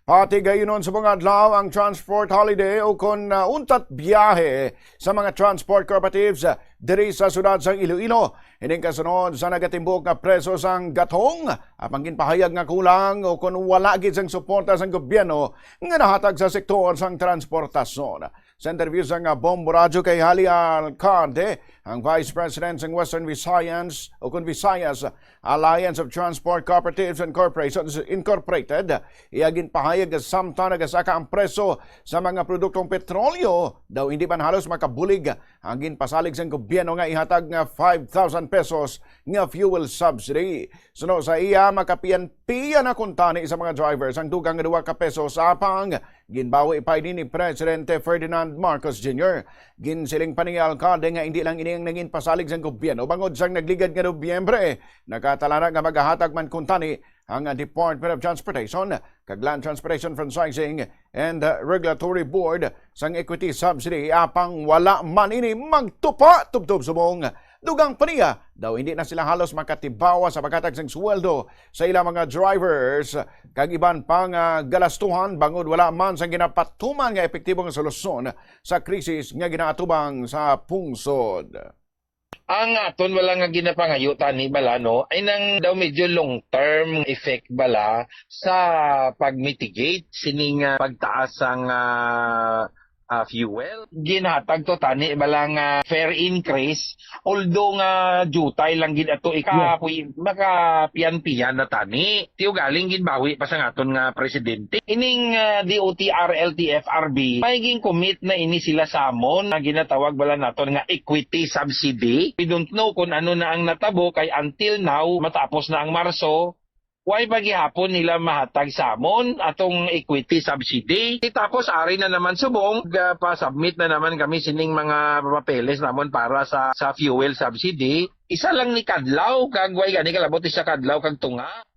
Pati gayunon sa mga adlaw ang transport holiday o kung untat biyahe sa mga transport cooperatives diri sa sudad sang Iloilo. Hining kasunod sa nagatimbok nga preso sang gatong, apang ginpahayag nga kulang o kung wala gid sang suporta sang gobyerno nga nahatag sa sektor sang transportasyon. Sa interview sang Bombo Radyo kay Hali Alcalde, ang Vice President ng Western Visayas o kung Visayas Alliance of Transport Cooperatives and Corporations Incorporated, iyagin pahayag nga samtang nagasaka ang preso sa mga produktong petrolyo, daw hindi man halos makabulig ang ginpasalig sa gobyerno nga ihatag nga 5,000 pesos nga fuel subsidy. Suno sa iya, makapiyan-piyan na kuntani sa mga drivers ang dugang 2 ka pesos apang ginbawi pa ni Presidente Ferdinand Marcos Jr. Ginsiling pa ni Alcalde nga hindi lang ini ang naging pasalig sa gobyerno bangod sang nagligad nga Nobyembre. Nakatalana nga magahatag man kuntani ang Department of Transportation, kag Land Transportation Franchising and Regulatory Board sang equity subsidy apang wala man ini magtupa tubtob subong. Dugang pa niya, daw hindi na sila halos makatibawa sa paghatag sang sweldo sa ilang mga drivers kag iban pang galastuhan bangod wala man sang ginapatuman nga epektibong solusyon sa krisis nga ginaatubang sa pungsod. Ang aton wala nga ginapangayutan ni bala no ay nang daw medyo long term effect bala sa pag-mitigate sining pagtaas ang fuel. Ginhatag to tani bala nga fare increase although nga jutay lang gid ato makapian-pian na tani. Tiyo galing ginbawi pa sa aton nga presidente. Ining DOTR LTFRB maiging commit na ini sila sa amon na ginatawag bala naton nga equity subsidy. We don't know kung ano na ang natabo kay until now matapos na ang Marso. Why paghihapon nila mahatag sa amon atong equity subsidy? Tapos ari na naman subong, pa-submit na naman kami sining mga papeles namon para sa fuel subsidy. Isa lang ni kadlaw, kag way gani kalabot sa kadlaw kag tunga.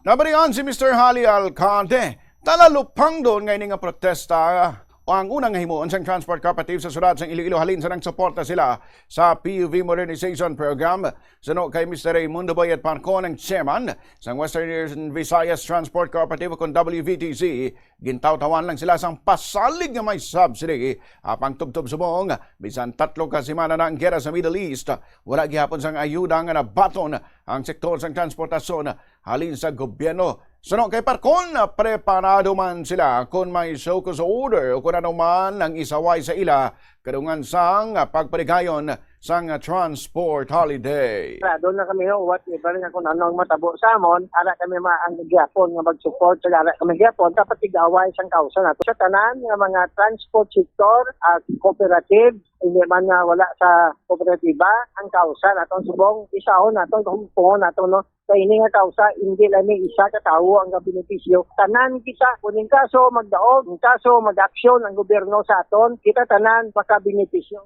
Nabarihan si Mr. Hali Alcalde, talalupang doon ngayon nga protesta o ang unang himuon sa transport cooperative sa sudad sa Iloilo halin sa nang suporta sila sa PUV Modernization Program. Suno kay Mr. Raimundo Boyet Parcon, ang chairman sa Western Visayas Transport Cooperative kung WVTC, gintaw-tawan lang sila sang pasalig nga may subsidy apang tubtob subong bisan 3 ka semana na ang gera sa Middle East. Wala gihapon sang ayuda nga nabaton ang sektor sang transportasyon halin sa gobyerno. Suno kay Parcon, preparado man sila kung may show cause order o kung ano man ang isaway sa ila kadungan sang pagpaligayon sang transport holiday. Doon na kami whatever nga kung ano ang matabo sa amon, ara kami maang gyapon nga mag-support sa ara kami gyapon dapat tigaway sang kausa nato sa tanan nga mga transport sector at cooperative hindi man nga wala sa kooperatiba ang kausa naton subong isahon naton kung naton no sa ini nga kausa hindi lang ni isa ka tawo ang benepisyo tanan kita kuning kaso magdaog kaso mag-aksyon ang gobyerno sa aton kita tanan maka benepisyo.